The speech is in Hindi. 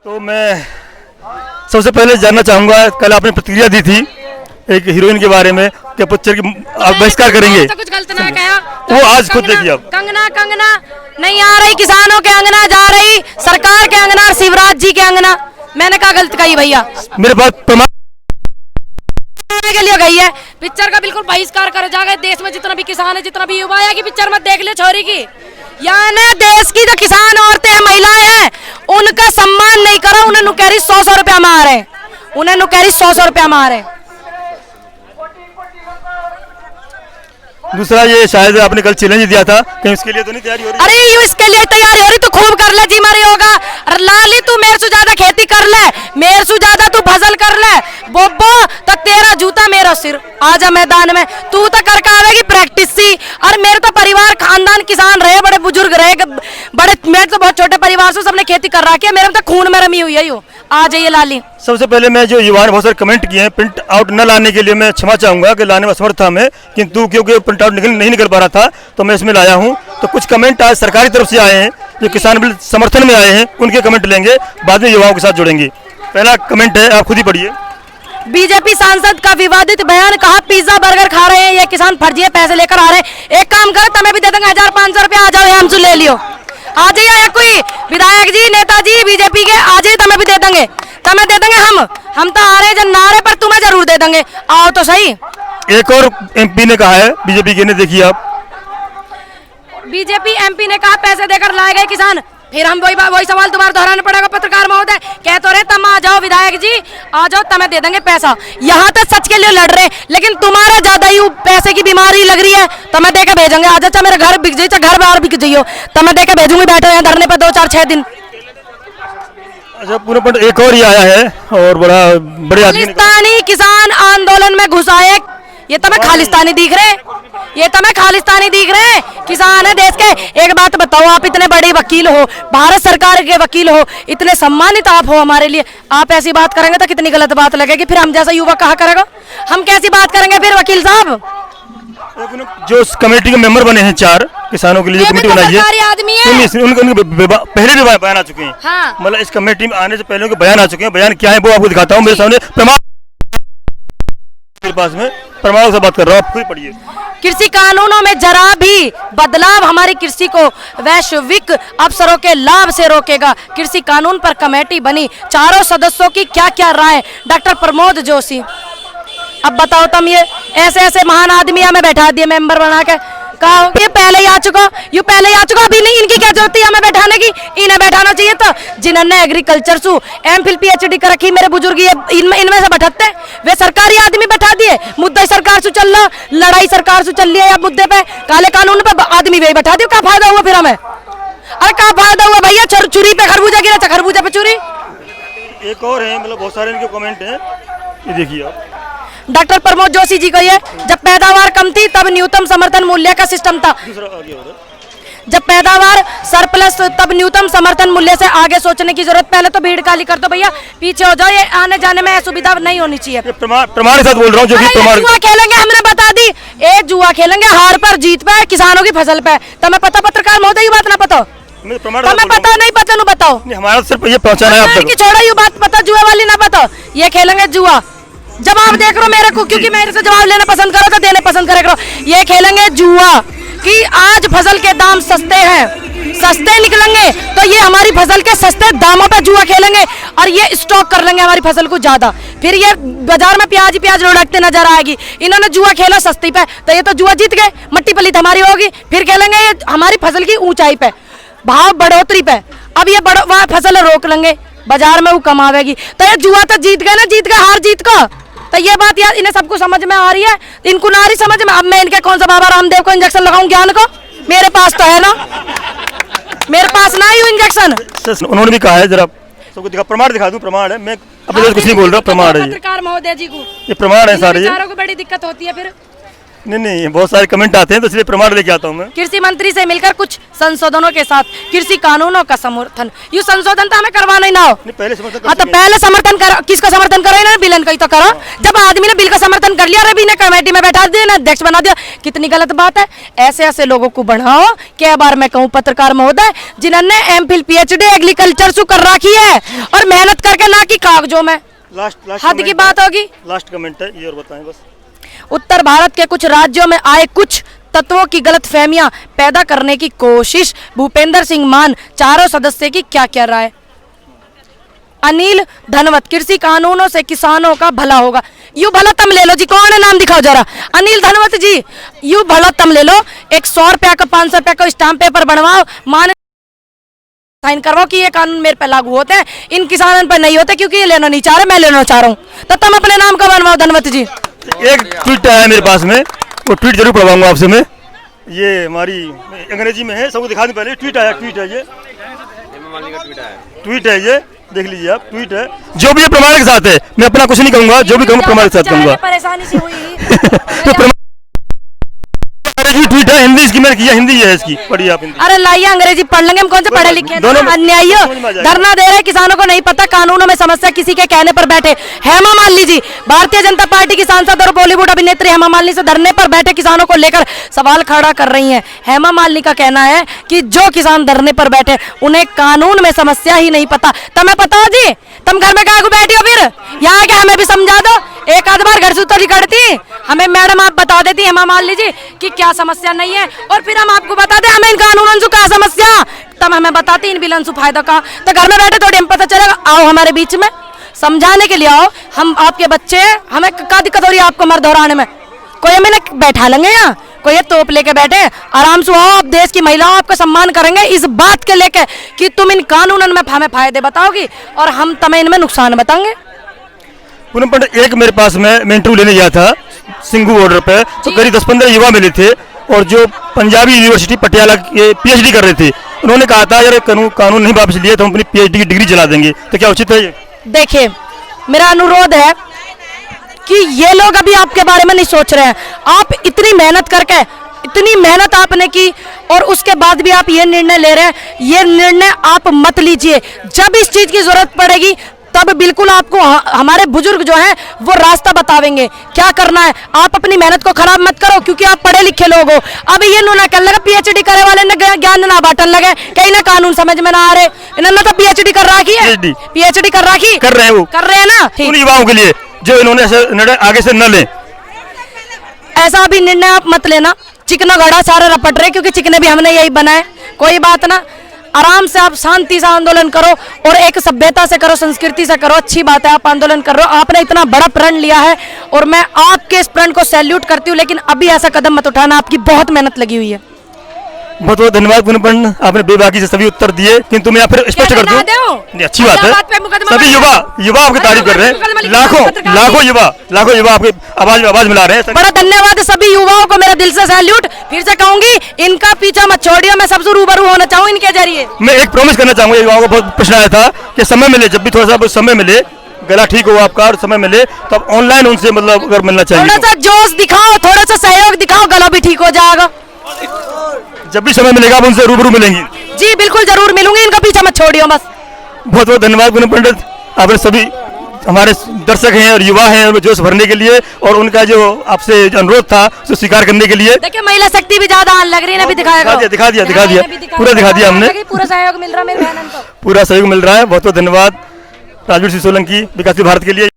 तो मैं सबसे पहले जानना चाहूंगा, कल आपने प्रतिक्रिया दी थी एक हीरोइन के बारे में कि पिक्चर की आप बहिष्कार करेंगे, तो कुछ गलत ना कहा वो आज खुद देखिए आप। कंगना कंगना नहीं आ रही, किसानों के अंगना जा रही, सरकार के अंगना, शिवराज जी के अंगना। मैंने कहा गलत कही भैया, मेरे पास प्रमाण के लिए गई है। पिक्चर का बिल्कुल बहिष्कार कर जाएगा। देश में जितना भी किसान है, जितना भी युवा है, कि पिक्चर मत देख ले छोरी की। यानी देश की जो किसान औरतें हैं, महिलाएं हैं, उनका सम्मान नहीं करा। उन्हें नुकहरी 100 रुपया मारे, उन्हें नुकहरी 100 रुपया मारे। दूसरा ये शायद आपने कल चैलेंज दिया था, कहीं उसके लिए तो नहीं तैयारी हो रही? अरे यू इसके लिए तैयारी हो रही, तू खूब कर ले जी मारे होगा। लाली तू मेरे से ज्यादा खेती कर ले, मेरे से ज्यादा तू फसल कर ले बोबो, तो तेरा जूता मेरा सिर। आजा मैदान में, तू तो करके आवेगी प्रैक्टिस सी। और मेरे तो परिवार खानदान किसान रहे, बड़े बुजुर्ग रहे, बड़े, मेरे तो बहुत छोटे परिवार से सबने खेती कर रखी है। मेरे में तो खून में रमी हुई है यो। आ जाइए लाली। सबसे पहले मैं जो युवा ने बहुत सारे कमेंट किए हैं प्रिंट आउट न लाने के लिए, मैं क्षमा चाहूंगा कि लाने में असमर्थ था मैं, किंतु क्योंकि प्रिंट आउट नहीं निकल पा रहा था तो मैं इसमें लाया हूं। तो कुछ कमेंट आज सरकारी तरफ से आए हैं, जो किसान बिल समर्थन में आए हैं, उनके कमेंट लेंगे, बाद में युवाओं के साथ जुड़ेंगे। पहला कमेंट है, आप खुद ही पढ़िए। बीजेपी सांसद का विवादित बयान, कहा पिज्जा बर्गर खा रहे हैं ये किसान, फर्जी पैसे लेकर आ रहे हैं। एक काम कर, तुम्हें भी दे देंगे 1500 रुपया, आ जाओ हमसे ले लियो। आ जाइए कोई विधायक जी, नेताजी बीजेपी के, आ जाइए, तुम्हें भी दे देंगे, तुम्हें दे देंगे। हम तो आ रहे हैं नारे पर, तुम्हें जरूर दे देंगे, आओ तो सही। एक और एमपी ने कहा है बीजेपी के ने, देखिए आप। बीजेपी एमपी ने कहा पैसे देकर लाए गए किसान। फिर हम वही सवाल दोबारा दोहराना पड़ेगा पत्रकार महोदय। कह तो रहे तुम आ जाओ विधायक जी, आ जाओ, तुम्हें दे देंगे पैसा। यहाँ तो सच के लिए लड़ रहे, लेकिन तुम्हारा ज्यादा ही पैसे की बीमारी लग रही है। तुम्हें दे के भेजेंगे, आ जाओ, मेरे घर बिक जाइए, घर बाहर बिक जाइयो, तुम्हें दे के भेजूंगी। बैठे हैं धरने पर 2-4-6 दिन। अच्छा, पूरा पॉइंट एक और ही आया है, और बड़े आदमी खालिस्तानी किसान आंदोलन में घुसा है। ये तो मैं खालिस्तानी दिख रहे, ये तो मैं खालिस्तानी दिख रहे किसान है देश के। एक बात बताओ, आप इतने बड़े वकील हो, भारत सरकार के वकील हो, इतने सम्मानित आप हो हमारे लिए, आप ऐसी बात करेंगे तो कितनी गलत बात लगेगी। फिर हम जैसा युवा कहा करेगा, हम कैसी बात करेंगे फिर वकील साहब? जो कमेटी के मेंबर बने हैं 4 किसानों के लिए कमेटी बनाई है, आदमी है। उनके पहले भी बयान आ चुके हैं। हाँ। मतलब इस कमेटी में आने से पहले उनके बयान आ चुके हैं। बयान क्या है वो आपको दिखाता हूँ, मेरे सामने प्रमाण मेरे पास में, प्रमाणों से बात कर रहा हूँ, आप खुद पढ़िए। कृषि कानूनों में जरा भी बदलाव हमारी कृषि को वैश्विक अवसरों के लाभ से रोकेगा। कृषि कानून पर कमेटी बनी, 4 सदस्यों की क्या क्या राय? डॉक्टर प्रमोद जोशी। अब बताओ तुम, ये ऐसे ऐसे महान आदमी हमें बैठा दिए मेंबर बना के। कहा ये पहले ही आ चुका, ये पहले ही आ चुका, अभी नहीं, इनकी क्या जरूरत है हमें बैठाने की? इन्हें बैठाना चाहिए था जिन्होंने एग्रीकल्चर से एमफिल पीएचडी कर रखी। मेरे बुजुर्ग ये इनमें से बैठाते, वे सरकारी आदमी बैठा दिए। मुद्दा सरकार से चल रहा, लड़ाई सरकार से चल रही है या मुद्दे पे, काले कानून पे आदमी वही बैठा दिए। क्या फायदा हुआ फिर हमें? अरे क्या फायदा हुआ भैया? चुरी पे खरबूजा गिरा, खरबूजा पे चुरी। एक और है, मतलब बहुत सारे इनके कमेंट हैं, ये देखिए आप। डॉक्टर प्रमोद जोशी जी को, ये जब पैदावार कम थी तब न्यूनतम समर्थन मूल्य का सिस्टम था। जब पैदावार सरप्लस तब न्यूनतम समर्थन मूल्य से आगे सोचने की जरूरत। पहले तो भीड़ काली कर दो भैया, पीछे हो जाओ, ये आने जाने में असुविधा नहीं होनी चाहिए। प्रमाण के साथ बोल रहा हूँ, जो कि प्रमाण। जुआ खेलेंगे, हमने बता दी, ए जुआ खेलेंगे, हार पर जीत पे, किसानों की फसल पे। तुम्हें पता पत्रकार महोदय की बात ना पता, तुम्हें पता नहीं पता नहीं बताओ। हमारा सिर्फ ये पहुंचाना है आप तक। छोड़ो ये बात, पता जुआ वाली ना बताओ। ये खेलेंगे जुआ, जवाब देख रहा मेरे को, क्योंकि मेरे से जवाब लेना पसंद करो तो देने पसंद करे करो। ये खेलेंगे जुआ कि आज फसल के दाम सस्ते हैं, सस्ते निकलेंगे तो ये हमारी फसल के सस्ते दामों पे जुआ खेलेंगे और ये स्टॉक कर लेंगे हमारी फसल को ज्यादा। फिर ये बाजार में प्याज लुढ़कते नजर आएगी। इन्होंने जुआ खेला सस्ती पे, तो ये तो जुआ जीत गए, मट्टी पलीत हमारी होगी। फिर खेलेंगे ये हमारी फसल की ऊंचाई पे, भाव बढ़ोतरी पे। अब ये वहाँ फसल रोक लेंगे, बाजार में वो कमावेगी। तो ये जुआ तो जीत गए ना, जीत गए, हार जीत का। तो ये बात यार इन्हें सबको समझ में आ रही है, इनको ना रही समझ में। अब मैं इनके कौन सा बाबा रामदेव को इंजेक्शन लगाऊं ज्ञान को? मेरे पास तो है ना, मेरे पास ना ही इंजेक्शन। उन्होंने भी कहा है, जरा सबको दिखा, प्रमाण दिखा दूं। प्रमाण है, मैं अपने कुछ नहीं बोल रहा, प्रमाण है। पत्रकार महोदय जी को ये प्रमाण है सारे। बेचारों को बड़ी दिक्कत होती है फिर। नहीं, बहुत सारे कमेंट आते हैं तो इसलिए प्रमाण लेके आता हूँ मैं। कृषि मंत्री से मिलकर कुछ संशोधनों के साथ कृषि कानूनों का समर्थन, ये संशोधन तो हमें करवाना ही ना हो। नहीं, पहले समर्थन कर हाँ तो चुके हैं। पहले समर्थन करो, किसका समर्थन करो, इन्होंने बिलन का ही तो करो। जब आदमी ने बिल का समर्थन कर लिया, रवि ने कमेटी में बैठा दिया ना, अध्यक्ष बना दिया, कितनी गलत बात है। ऐसे ऐसे लोगों को बढ़ाओ, क्या बार मैं कहूँ पत्रकार महोदय, जिन्होंने एमफिल PhD एग्रीकल्चर से कर रखी है और मेहनत करके ना कि कागजों में, लास्ट हद की बात होगी। लास्ट कमेंट है ये, और बताएं बस। उत्तर भारत के कुछ राज्यों में आए कुछ तत्वों की गलतफहमियां पैदा करने की कोशिश, भूपेंद्र सिंह मान, चारों सदस्य की क्या क्या राय। अनिल धनवत, कृषि कानूनों से किसानों का भला होगा। यू भला तुम ले लो जी, कौन है नाम दिखाओ जरा। अनिल धनवत जी, यू भला तुम ले लो, एक 100 रुपया का 500 रुपया का स्टाम्प पेपर बनवाओ, मान साइन करवाओ कि ये कानून मेरे पे लागू होते हैं, इन किसानों पर नहीं होते क्योंकि ये लेना नहीं चाह रहे, मैं लेना चाह रहा हूँ। तो तुम अपने नाम का बनवाओ धनवत जी। एक ट्वीट आया मेरे पास में, वो ट्वीट जरूर पढ़वाऊंगा आपसे मैं। ये हमारी अंग्रेजी में है, सबको दिखा दूं पहले। ट्वीट है ये, ट्वीट है ये, देख लीजिए आप, ट्वीट है। जो भी ये प्रमाण के साथ है, मैं अपना कुछ नहीं कहूंगा, जो भी कहूँगा प्रमाण के साथ कहूँगा। परेशानी सी हुई तो प्रमाण ट्वीट है, हिंदी इसकी मैंने किया, हिंदी है इसकी, पढ़िए आप हिंदी। अरे लाइए अंग्रेजी पढ़ लेंगे, हम कौन से पढ़े लिखे हैं। दोनों में- अन्यायी हो, समझ में आ जाएगा। धरना दे रहे हैं, किसानों को नहीं पता कानूनों में समस्या, किसी के कहने पर बैठे। हेमा मालिनी जी, भारतीय जनता पार्टी की सांसद और बॉलीवुड अभिनेत्री हेमा मालिनी से धरने पर बैठे किसानों को लेकर सवाल खड़ा कर रही हैं। हेमा मालिनी का कहना है कि जो किसान धरने पर बैठे उन्हें कानून में समस्या ही नहीं पता। तुम्हें पता हो जी, तुम घर में काहे को बैठी हो फिर, यहाँ के हमें भी समझा दो। एक आध बार घर से उतर करती, हमें मैडम आप बता देती हेमा मालिनी जी कि क्या समस्या नहीं है, और फिर हम आपको बता दें हमें इन कानूनों से क्या समस्या, तब हमें बताती इन बिलन से फायदा का। तो घर में बैठे थोड़ी हम पता चलेगा, आओ हमारे बीच में समझाने के लिए आओ। हम आपके बच्चे हैं, हमें क्या दिक्कत हो रही है आपको मर्द दोहराने में। कोई हमें बैठा लेंगे यहाँ, कोई तोप लेके बैठे, आराम से आओ, आप देश की महिलाओं आपका सम्मान करेंगे इस बात के लेके कि तुम इन कानूनों में हमें फायदे बताओगी और हम तुम्हें इनमें नुकसान बताएंगे। पूनम पंडित, एक मेरे पास में मैं इंटरव्यू लेने गया था सिंघू बॉर्डर पे, तो करीब 10-15 युवा मिले थे, और जो पंजाबी यूनिवर्सिटी पटियाला के PhD कर रहे थे, उन्होंने कहा था यार कानून नहीं वापस लिए तो हम अपनी PhD की डिग्री चला देंगे। तो क्या उचित है ये? देखिए, मेरा अनुरोध है कि ये लोग अभी आपके बारे में नहीं सोच रहे हैं। आप इतनी मेहनत करके, इतनी मेहनत आपने की और उसके बाद भी आप ये निर्णय ले रहे हैं, ये निर्णय आप मत लीजिए। जब इस चीज की जरूरत पड़ेगी तब बिल्कुल आपको हमारे बुजुर्ग जो हैं वो रास्ता बतावेंगे क्या करना है। आप अपनी मेहनत को खराब मत करो क्योंकि आप पढ़े लिखे लोग हो। अब ये ना कर लगा PhD करे वाले ने ज्ञान ना बांटन लगे, कहीं ना कानून समझ में ना आ रहे। इन्होंने तो PhD कर रखी है, PhD कर रखी, कर रहे हैं, वो कर रहे हैं ना। उन युवाओं के लिए जो इन्होंने ऐसे निर्णय आगे से न लें। ऐसा भी निर्णय आप मत लेना, चिकना घड़ा सारे रपट रहे क्योंकि चिकने भी हमने यही बनाए। कोई बात ना, आराम से आप शांति से आंदोलन करो और एक सभ्यता से करो, संस्कृति से करो। अच्छी बात है आप आंदोलन कर रहे हो, आपने इतना बड़ा प्रण लिया है और मैं आपके इस प्रण को सैल्यूट करती हूँ, लेकिन अभी ऐसा कदम मत उठाना, आपकी बहुत मेहनत लगी हुई है। बहुत बहुत धन्यवाद पूनम पंडित, आपने बेबाकी से सभी उत्तर दिए, किंतु मैं फिर स्पष्ट कर दूं, नहीं अच्छी बात है। सभी युवा आपकी तारीफ कर रहे हैं, लाखों युवा आपकी आवाज मिला रहे हैं। बड़ा धन्यवाद सभी युवाओं को, मेरा दिल से सैल्यूट। फिर से कहूंगी, इनका पीछा मत छोड़िए, मैं सबसे रूबरू होना चाहूँ इनके जरिए। मैं एक प्रॉमिस करना चाहूंगा, युवाओं को बहुत प्रश्न आया था कि समय मिले, जब भी थोड़ा सा समय मिले, गला ठीक हो आपका और समय मिले तो आप ऑनलाइन उनसे मतलब अगर मिलना चाहिए, थोड़ा सा जोश दिखाओ, थोड़ा सा सहयोग दिखाओ, गला भी ठीक हो जाएगा। जब भी समय मिलेगा आप उनसे रूबरू मिलेंगी। जी बिल्कुल जरूर मिलूंगी, इनका पीछा मत छोड़ियो बस। बहुत बहुत धन्यवाद पूनम पंडित, आपने सभी हमारे दर्शक हैं और युवा हैं और जोश भरने के लिए और उनका जो आपसे अनुरोध था उसे स्वीकार करने के लिए। देखिए महिला शक्ति भी ज्यादा आने लग रही है, दिखा दिया पूरा दिखा दिया हमने, पूरा सहयोग मिल रहा है मेरी बहन को, पूरा सहयोग मिल रहा है। बहुत बहुत धन्यवाद राजवीर सिंह सोलंकी, विकासशील भारत के लिए।